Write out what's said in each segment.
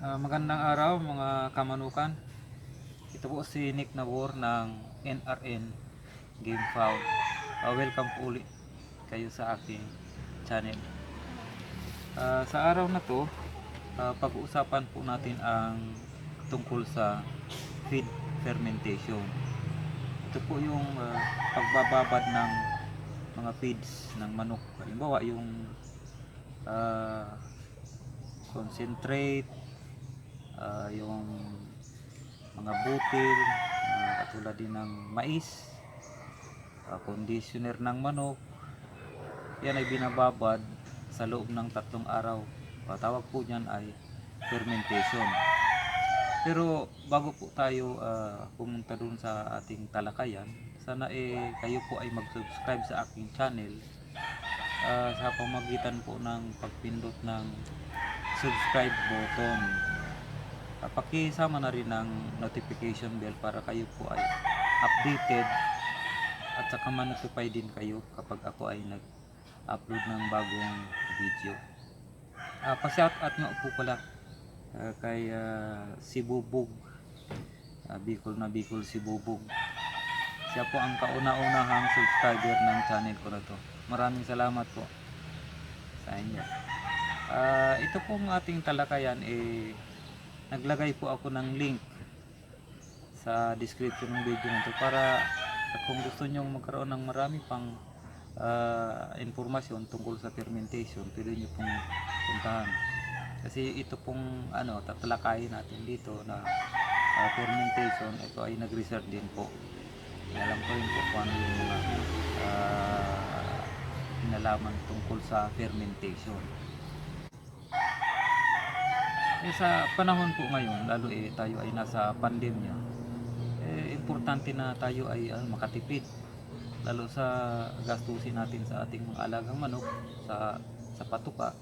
Magandang araw mga kamanukan. Ito po si Nick Nabor ng NRN Game Foul. Welcome po ulit kayo sa aking channel. Sa araw na to, pag-uusapan po natin ang tungkol sa feed fermentation. Ito po yung pagbababad ng mga feeds ng manok. Halimbawa yung uh, concentrate, yung mga butil, katulad din ng mais, conditioner ng manok. Yan ay binababad sa loob ng 3 araw. Tawag po niyan ay fermentation. Pero bago po tayo pumunta dun sa ating talakayan, sana kayo po ay mag-subscribe sa aking channel sa pamagitan po ng pagpindot ng subscribe button. Pakisama na rin ng notification bell para kayo po ay updated at saka ma-notify din kayo kapag ako ay nag-upload ng bagong video. Pa-shoutout nga po pala kay si Bubog, Bicol na Bicol si Bubog. Siya po ang kauna-unahang subscriber ng channel ko na to. Maraming salamat po sa inyo. Ito pong ating talakayan naglagay po ako ng link sa description ng video nito para kung gusto nyo magkaroon ng marami pang informasyon tungkol sa fermentation, pwede nyo pong puntahan. Kasi ito pong tatalakayin natin dito na fermentation, ito ay nag-research din po. Alam ko rin po kung ano yung mga inalaman tungkol sa fermentation. Sa panahon po ngayon, lalo tayo ay nasa pandemya, importante na tayo ay makatipid, lalo sa gastusin natin sa ating mga alagang manok, sa patuka.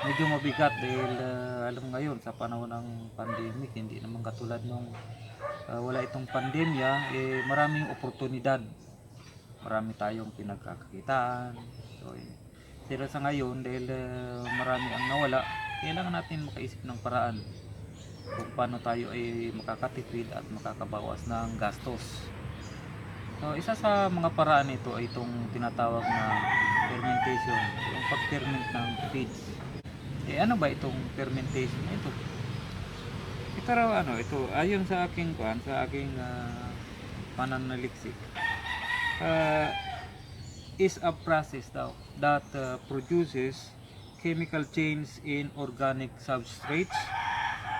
Medyo mabigat dahil alam ngayon sa panahon ng pandemic, hindi naman katulad nung wala itong pandemya, maraming oportunidad, marami tayong pinagkakakitaan. Pero sa ngayon, dahil marami ang nawala, kailangan natin makaisip ng paraan kung paano tayo ay makakatipid at makakabawas ng gastos. So, isa sa mga paraan nito ay itong tinatawag na fermentation, yung pag-ferment ng feeds. Ano ba itong fermentation? Ito raw ito ayon sa aking pananaliksik, is a process daw that produces chemical change in organic substrates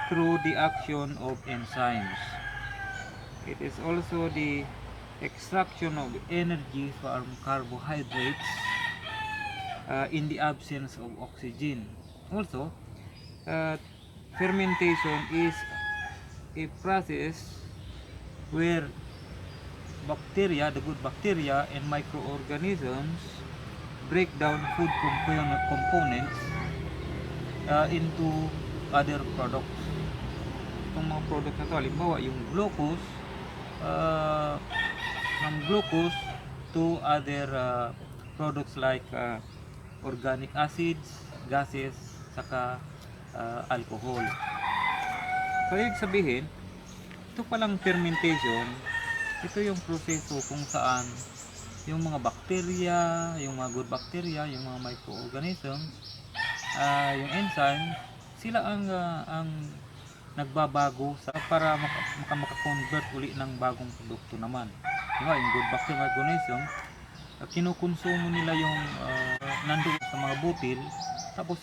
through the action of enzymes. It is also the extraction of energy from carbohydrates in the absence of oxygen. Also, fermentation is a process where bacteria, the good bacteria and microorganisms break down food components into other products. Itong mga products na ito, halimbawa yung glucose, from glucose to other products like organic acids, gases, saka alcohol. So ibig sabihin, ito palang fermentation, ito yung proseso kung saan yung mga bakterya, yung mga good bacteria, yung mga microorganisms, yung enzyme, sila ang nagbabago para maka-convert uli ng bagong produkto naman. Yung good bacteria, microorganism, kinukonsumo nila yung nandoon sa mga butil, tapos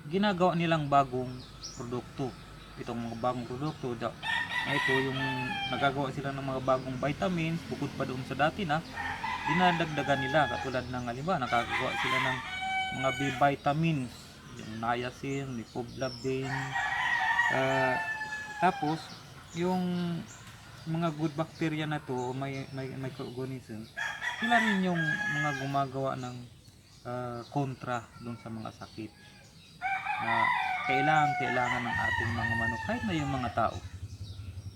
ginagawa nilang bagong produkto. Itong mga bagong produkto, ito yung nagagawa sila ng mga bagong vitamins bukod pa doon sa dati na dinadagdagan nila, katulad ng halimbawa nakagawa sila ng mga B vitamins, yung niacin, riboflavin, tapos yung mga good bacteria na to, may microorganism, sila rin yung mga gumagawa ng kontra doon sa mga sakit na kailangan ng ating mga manok, kahit na yung mga tao.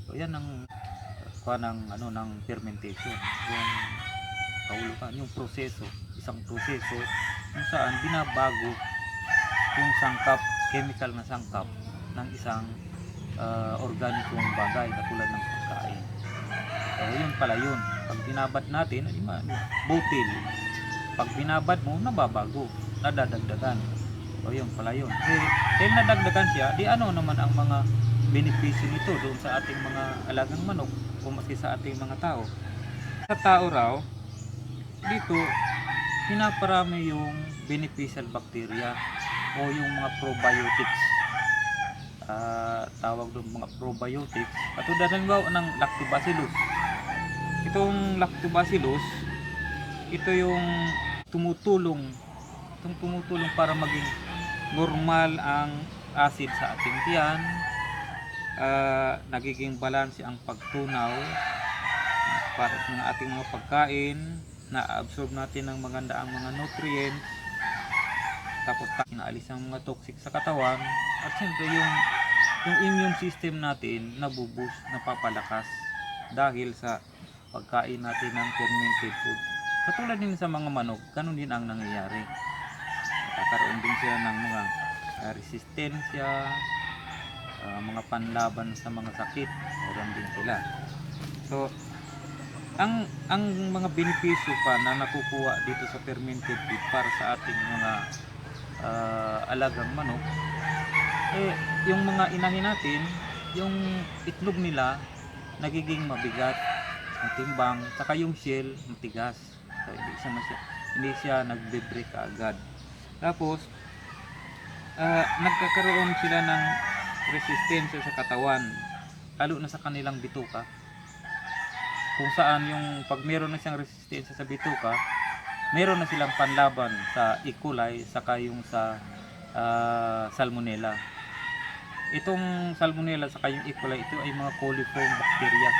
So yan ang ng fermentation, yung kahulugan, yung proseso, isang proseso kung saan binabago yung sangkap, chemical na sangkap ng isang organikong bagay katulad ng pagkain. So yun pala yun. Pag binabad natin, butil. Pag binabad mo, nababago, nadadagdagan. So yun pala yun. Dahil nadagdagan siya, di ano naman ang mga benepisyo nito doon sa ating mga alagang manok o maski sa ating mga tao. Sa tao raw, dito, pinaparami yung beneficial bacteria o yung mga probiotics. Tawag doon mga probiotics. Katulad ng lactobacillus. Itong lactobacillus, ito yung tumutulong para maging normal ang acid sa ating tiyan, nagiging balanse ang pagtunaw para sa ating mga pagkain, na-absorb natin ng maganda ang mga nutrients, tapos inaalis ang mga toxic sa katawan, at siyempre yung immune system natin nabuboost, napapalakas dahil sa pagkain natin ng fermented food. Katulad din sa mga manok, ganun din ang nangyayari. Nagkakaroon din sila ng mga resistensya, mga panlaban sa mga sakit, meron din sila. So, ang mga benepisyo pa na nakukuha dito sa fermented food para sa ating mga alagang manok, yung mga inahin natin, yung itlog nila nagiging mabigat, matimbang, saka yung shell matigas. So, hindi siya nagbe-break agad. Tapos nagkakaroon sila ng resistensya sa katawan, lalo na sa kanilang bituka, kung saan yung pag meron na siyang resistensya sa bituka, meron na silang panlaban sa E. coli saka yung sa salmonella. Itong salmonella saka yung E. coli, ito ay mga coliform bacteria.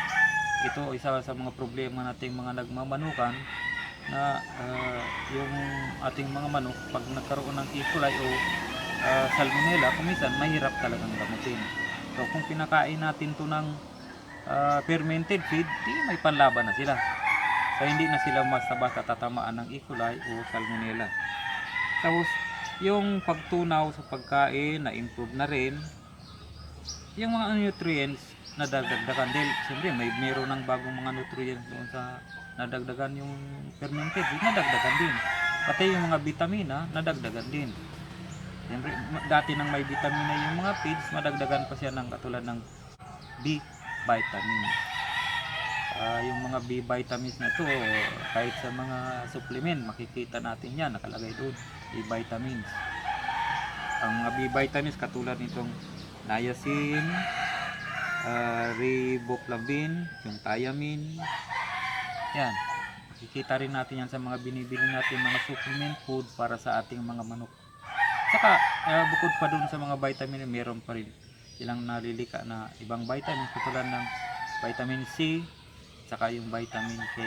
Ito isa sa mga problema nating mga nagmamanukan, na yung ating mga manok pag nagkaroon ng E. coli o salmonella, kumisan mahirap talagang gamutin. So kung pinakain natin to ng fermented feed, may panlaban na sila. So hindi na sila basta tatamaan ng E. coli o salmonella. Tapos yung pagtunaw sa pagkain na improve na rin, yung mga nutrients nadagdagan dahil siyempre meron ng bagong mga nutrients doon sa nadagdagan yung fermented food, nadagdagan din. Pati yung mga vitamina, nadagdagan din. Siyempre, dati nang may vitamina yung mga feeds, madagdagan pa siya ng katulad ng B vitamins. Yung mga B vitamins na to, kahit sa mga supplement, makikita natin yan, nakalagay doon, B vitamins. Ang mga B vitamins katulad nitong niacin, riboflavin, yung thiamine, yan, makikita rin natin yan sa mga binibili natin mga supplement food para sa ating mga manok. Saka bukod pa dun sa mga vitamin, meron pa rin silang nalilika na ibang vitamins katulad ng vitamin C saka yung vitamin K.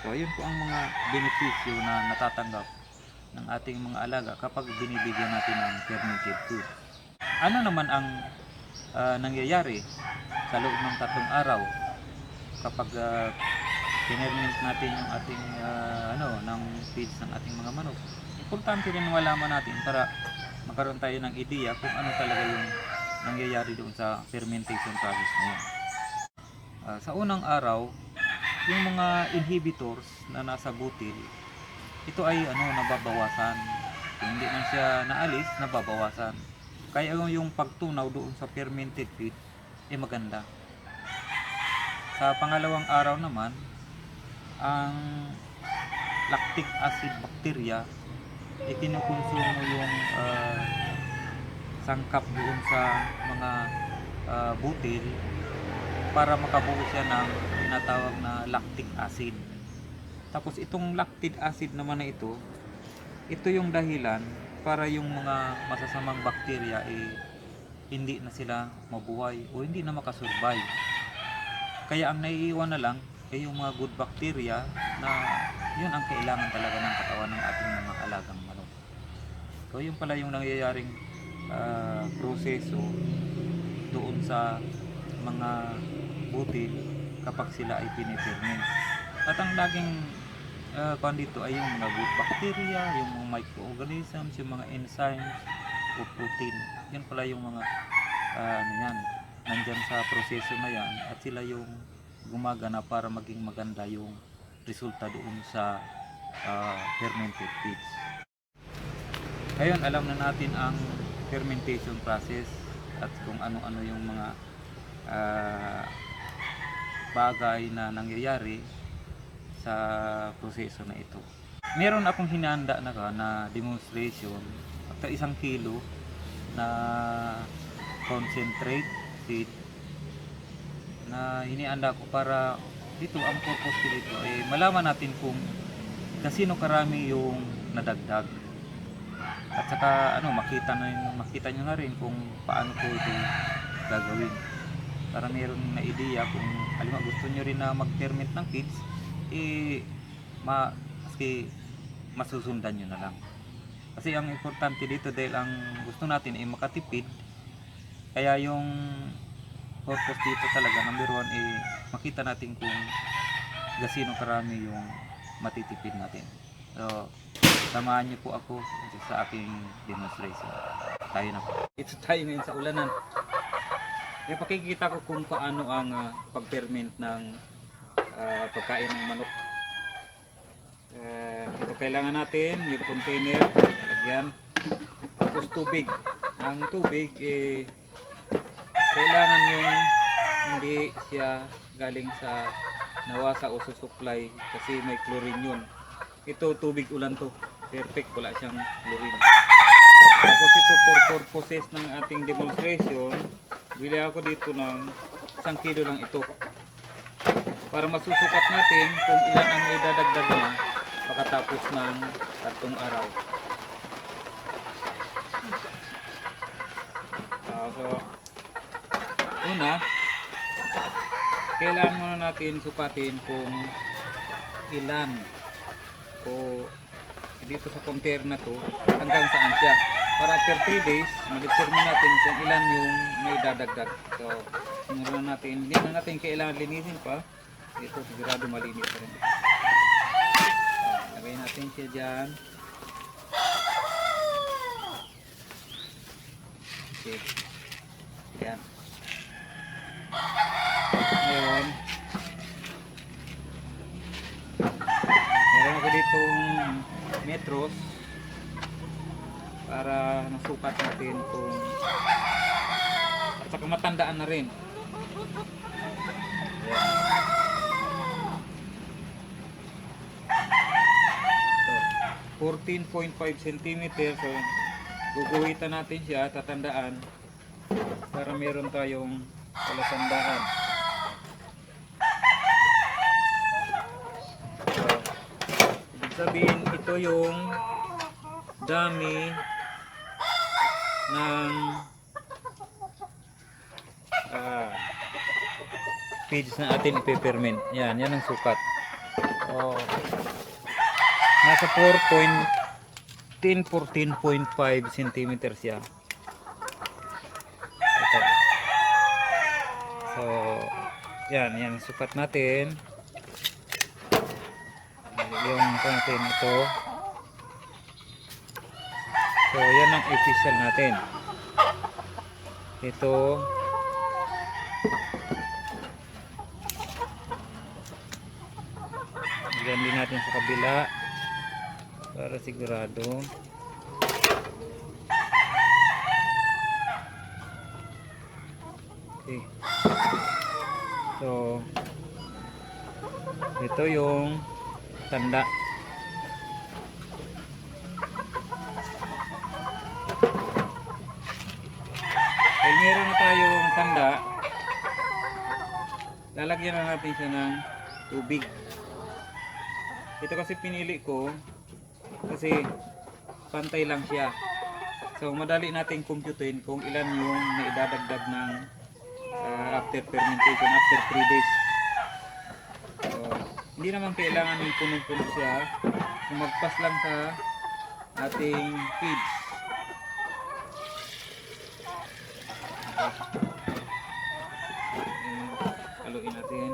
So ayun po ang mga benepisyo na natatanggap ng ating mga alaga kapag binibigyan natin ng fermented food. Ano naman ang nangyayari sa loob ng 3 araw kapag pinerment natin yung ating ng feeds ng ating mga manok? Importante rin malaman natin para magkaroon tayo ng ideya kung ano talaga yung nangyayari doon sa fermentation process na yun. Sa unang araw, yung mga inhibitors na nasa butil, ito ay nababawasan. Kung hindi man siya naalis, nababawasan. Kaya yung pagtunaw doon sa fermented feed ay maganda. Sa pangalawang araw naman, ang lactic acid bacteria ikinukonsumo yung sangkap doon sa mga butil para makabuo siya ng tinatawag na lactic acid. Tapos itong lactic acid naman na ito yung dahilan para yung mga masasamang bakterya hindi na sila mabuhay o hindi na makasurvive. Kaya ang naiiwan na lang ay yung mga good bacteria na yun ang kailangan talaga ng katawan ng ating mga alagang manok. So yun pala yung nangyayaring proseso doon sa mga butil kapag sila ay piniferment. At ang laging dito ay yung mga good bacteria, yung mga microorganisms, yung mga enzymes o protein. Yan pala yung mga ano yan, nandyan sa proseso na yan, at sila yung gumagana para maging maganda yung resulta doon sa fermented feeds. Ngayon, alam na natin ang fermentation process at kung ano-ano yung mga bagay na nangyayari sa proseso na ito. Meron akong hinanda na demonstration at 1 kilo na concentrate seed na hinianda ko para dito ang purpose ko dito ay malaman natin kung gaano karami yung nadagdag, at saka makita nyo na rin kung paano ko ito gagawin para meron na ideya kung halimbawa gusto nyo rin na mag-ferment ng feeds, maski masusundan nyo na lang. Kasi ang importante dito, dahil ang gusto natin ay makatipid, kaya yung purpose dito talaga, number 1 makita natin kung gaano karami yung matitipid natin. So, samahan niyo po ako sa aking demonstration. Tayo na po. Ito tayo ngayon sa ulanan. Pakikita ko kung paano ang pag-ferment ng pagkain ng manok. Ito kailangan natin yung container, lagyan, tapos tubig. Ang tubig kailangan yung hindi siya galing sa nawasa o susupply kasi may chlorine yun. Ito tubig ulan to, perfect, wala siyang chlorine. Tapos ito for purposes ng ating demonstration, bili ako dito ng 1 kilo lang ito para masusukat natin kung ilan ang idadagdag na pagkatapos ng 3 araw. So, una, kailangan muna natin sukatin kung ilan o dito sa compare na to hanggang saan siya, para after 3 days mag-determine natin kung ilan yung may dadagdag. So, tingnan natin, hindi na natin kailangan linisin pa. Ito sigurado malinis pa rin. Lagay natin siya dyan. Okay. Yan. Ngayon, meron ako ditong metros para nasukat natin kung at saka matandaan na rin. Ayan. So, 14.5 cm. So, guguhitan natin siya, tatandaan para meron tayong palatandaan. So, ibig sabihin, ito yung dami ng feeds na atin ipiperment. Yan ang sukat. So, nasa 14.5 cm siya. Ito. So, yan sukat natin. Yung natin ito. So, yan ang official natin. Ito. Lagyan din natin sa kabila para sigurado. Okay. So, ito yung tanda. Dahil meron na tayong tanda, lalagyan na natin siya ng tubig. Ito kasi pinili ko kasi pantay lang siya. So madali nating computein kung ilan yung naidadagdag ng after fermentation, after 3 days. So, hindi naman kailangan yung punong-puno siya. Magpas lang sa ating feeds. Haluin natin.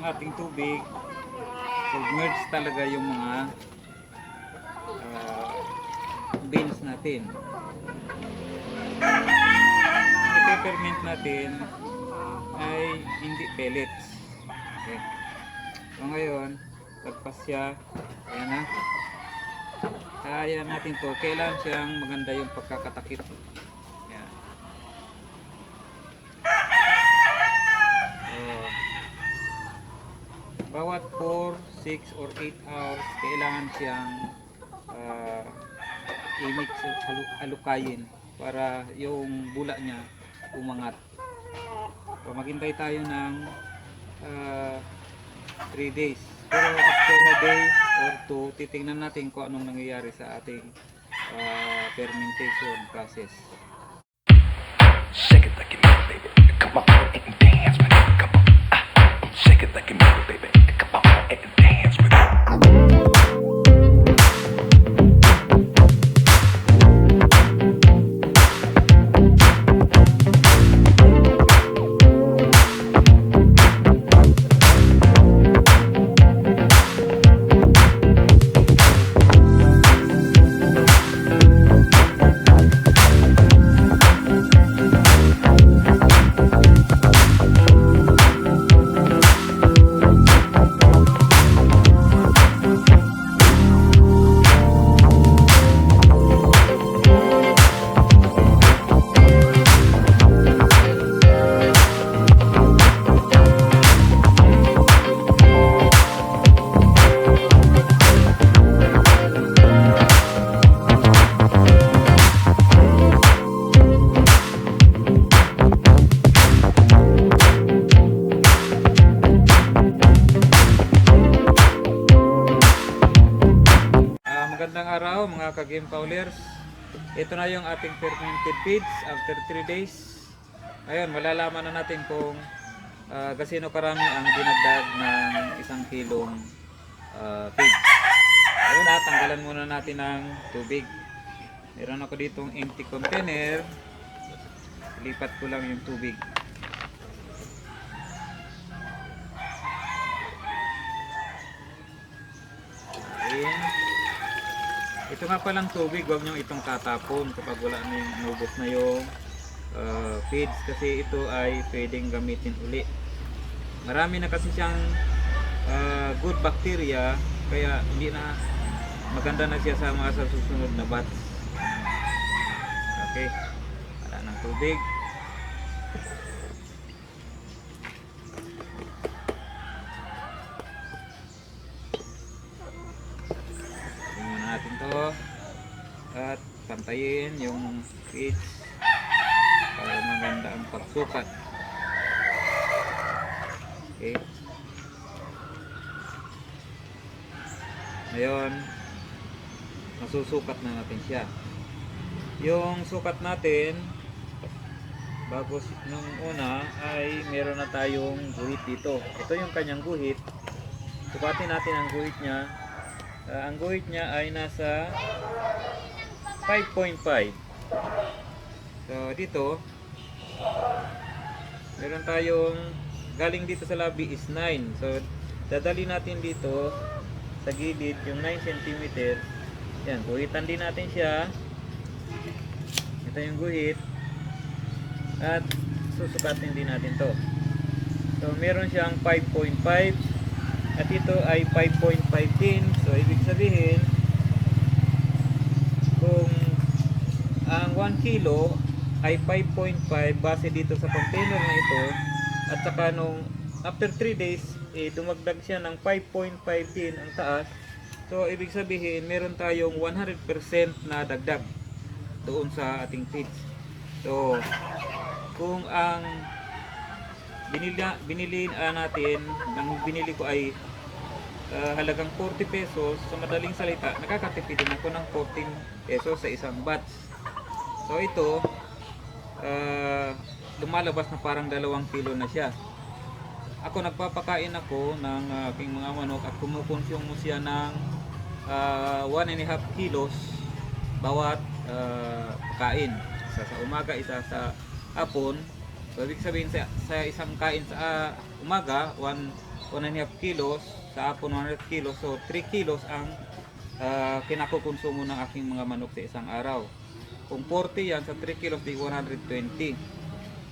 ating tubig, submerge talaga yung mga beans natin. I-ferment natin ay hindi pellets. Okay. So ngayon, lagpas siya. Ayan na. Kaya natin to. Kailangan siyang maganda yung pagkakatakip. Ayan. Bawat 4, 6 or 8 hours kailangan siyang i-mix, halukayin para yung bula niya umangat. So maghintay tayo ng 3 days. Pero after a day or 2, titingnan natin kung anong nangyayari sa ating fermentation process. Shake it like you mean it, baby. Come on and dance with it. Come on. Shake it like you mean it, baby. Come on and dance with it. Magandang araw mga ka-game powlers. Ito na yung ating fermented feeds after 3 days. Ayun, malalaman na natin kung gaano karami ang dinagdag ng 1 kilong feeds. Ayun na, tanggalan muna natin ng tubig. Meron ako ditong empty container. Lipat ko lang yung tubig. Ayun. Ito nga palang tubig, huwag nyo itong tatapon kapag wala na yung inubos na yung feeds, kasi ito ay pwedeng gamitin uli. Marami na kasi siyang good bacteria, kaya hindi na maganda na siya sa mga susunod na batch. Okay, wala ng tubig. Natin to at pantayin yung feeds para maganda ang pagsukat. Okay, ngayon masusukat na natin siya. Yung sukat natin bago nung una ay meron na tayong guhit dito. Ito yung kanyang guhit. Sukatin natin ang guhit niya. Ang guhit niya ay nasa 5.5. So dito meron tayong galing dito sa labi is 9. So dadali natin dito sa gilid yung 9 cm. Yan, guhitan din natin siya. Ito yung guhit. At susukatin din natin to. So meron siyang 5.5 at ito ay 5.5 din. So ibig sabihin kung ang 1 kilo ay 5.5 base dito sa container na ito, at saka nung after 3 days dumagdag siya ng 5.5 din ang taas. So ibig sabihin meron tayong 100% na dagdag doon sa ating feeds. So kung ang binili natin, ang binili ko ay halagang 40 pesos, sa madaling salita nakakatipid din ako ng 14 pesos sa isang batch. So ito lumalabas na parang 2 kilo na siya. Ako nagpapakain ako ng aking mga manok at kumukonsume mo siya ng 1.5 kilos bawat kain. Isa sa umaga, isa sa hapon. So ibig sabihin sa isang kain sa umaga, 1 1.5 kilos, sa hapon 100 kilos. So 3 kilos ang kinakukonsumo ng aking mga manok sa isang araw. Kung 40 yan sa 3 kilos di 120.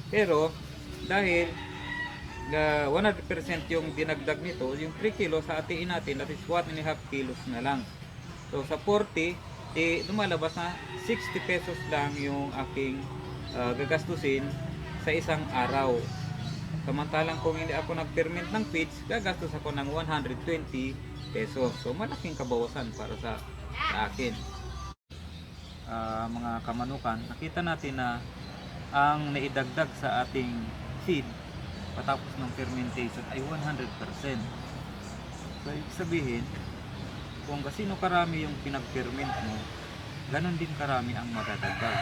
Pero dahil 100% yung dinagdag nito, yung 3 kilos sa atiin natin, that is 1.5 kilos na lang. So sa 40, lumalabas na 60 pesos lang yung aking gagastusin sa isang araw. Samantalang kung hindi ako nag-ferment ng feeds, gagastos ako ng 120 pesos. So malaking kabawasan para sa akin. Mga kamanukan, nakita natin na ang naidagdag sa ating feed patapos ng fermentation ay 100%. So ibig sabihin, kung gaano karami yung pinag-ferment mo, ganon din karami ang madadagdag.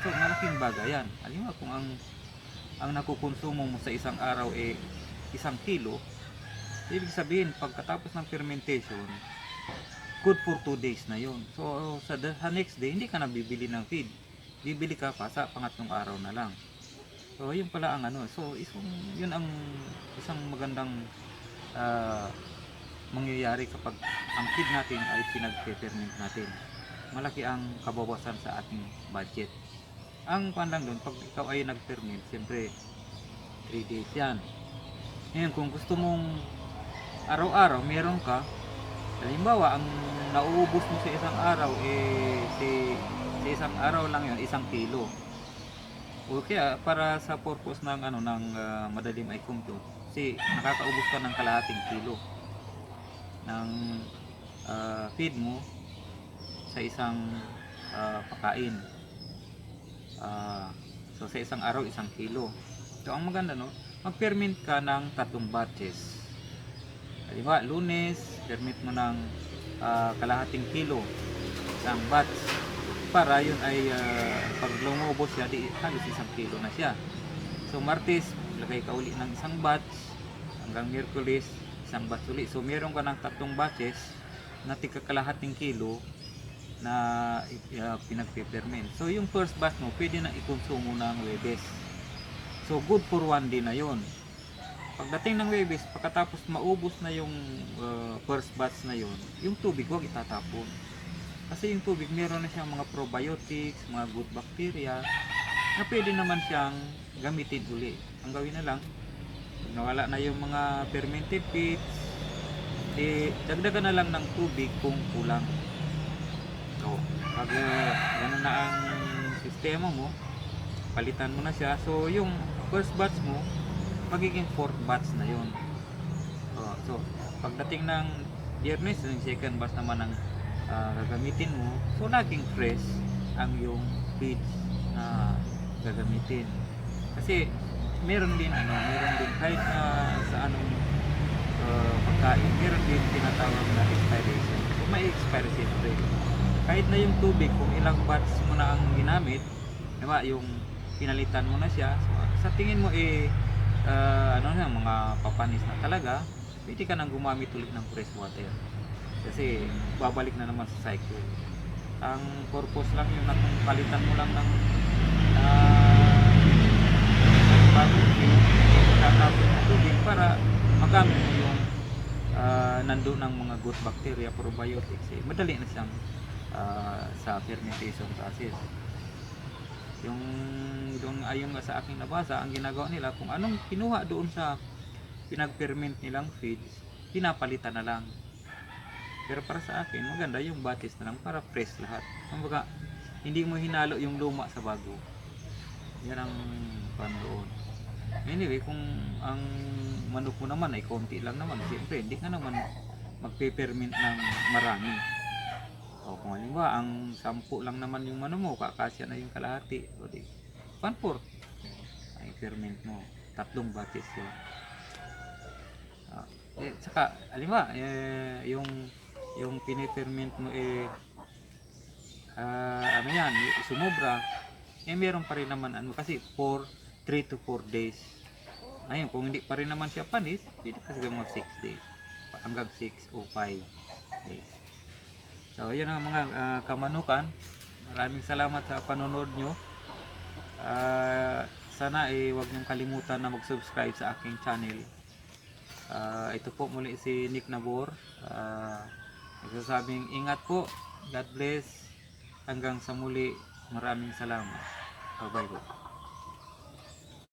So malaking bagay yan. Alam mo, kung ang nakukonsumo mo sa isang araw 1 kilo, ibig sabihin pagkatapos ng fermentation, good for 2 days na yon. So sa next day, hindi ka na bibili ng feed, bibili ka pa sa pangatlong araw na lang. So yun pala ang so yun ang isang magandang mangyayari kapag ang feed natin ay pinag-ferment natin. Malaki ang kabawasan sa ating budget. Ang pandang doon, pag ikaw ay nag-ferment, siyempre 3 days yan. Ngayon, kung gusto mong araw-araw meron ka, halimbawa ang nauubos mo sa isang araw sa isang araw lang yun, 1 kilo. O kaya para sa purpose ng madalim ay compute, kasi nakakaubos ka ng kalahating kilo ng feed mo sa isang pakain. So sa isang araw 1 kilo. So ang maganda mag-ferment ka ng 3 batches. Halimbawa, Lunes, ferment mo ng kalahating kilo, isang batch, para yun ay pag lumubos siya, di halos 1 kilo na siya. So Martes, lagay ka uli ng 1 batch, hanggang Miyerkules 1 batch uli. So meron ka ng 3 batches na tika kalahating kilo na pinag-ferment. So yung first batch mo pwede na ikonsumo ng Huwebes. So good for 1 day na yon. Pagdating ng Huwebes, pagkatapos maubos na yung first batch na yon, yung tubig huwag itatapon. Kasi yung tubig meron na siyang mga probiotics, mga good bacteria na pwede naman siyang gamitin uli. Ang gawin na lang, pag nawala na yung mga fermented feeds, dagdagan na lang ng tubig kung kulang. So, pag gano'n na ang sistema mo, palitan mo na siya. So, yung first batch mo, magiging 4th batch na yun. So, pagdating ng Biyernes, yung second batch naman ang gagamitin mo. So, laging fresh ang yung feeds na gagamitin. Kasi, meron din kahit sa anong pagkain, meron din tinatawag na expiration. So, may expiration rate. Kahit na yung tubig, kung ilang batch mo na ang ginamit, diba, yung pinalitan mo na siya, so, sa tingin mo mga papanis na talaga, pwede ka nang gumamit ulit ng fresh water. Kasi babalik na naman sa cycle. Ang purpose lang yun na kung palitan mo lang ng bagong feed, tatapos ng tubig para magamit mo yung nandoon ng mga good bacteria, probiotics. Madali na siyang sa fermentation process. Yung doon ayon sa aking nabasa, ang ginagawa nila, kung anong kinuha doon sa pinag-ferment nilang feeds, pinapalitan na lang. Pero para sa akin, maganda yung batches na lang para fresh lahat. Kumbaga, hindi mo hinalo yung luma sa bago. Yan ang doon. Anyway, kung ang manok mo naman ay konti lang naman, siyempre hindi ka naman magpe-ferment ng marami. O kung halimbawa, ang 10 lang naman yung manok mo, kakasya na yung kalahati. O di, 1/4 ay ferment mo. 3 batches yun. Saka, halimbawa, yung piniferment mo sumobra, meron pa rin naman kasi 3 to 4 days. Ngayon, kung hindi pa rin naman siya panis, pwede kasi mga 6 days hanggang 6 o 5 days. So yun ang mga kamanukan. Maraming salamat sa panonood nyo. Sana huwag niyong kalimutan na mag-subscribe sa aking channel Ito po muli si Nick Nabor. Nagsasabing ingat po. God bless. Hanggang sa muli. Maraming salamat. Bye-bye po.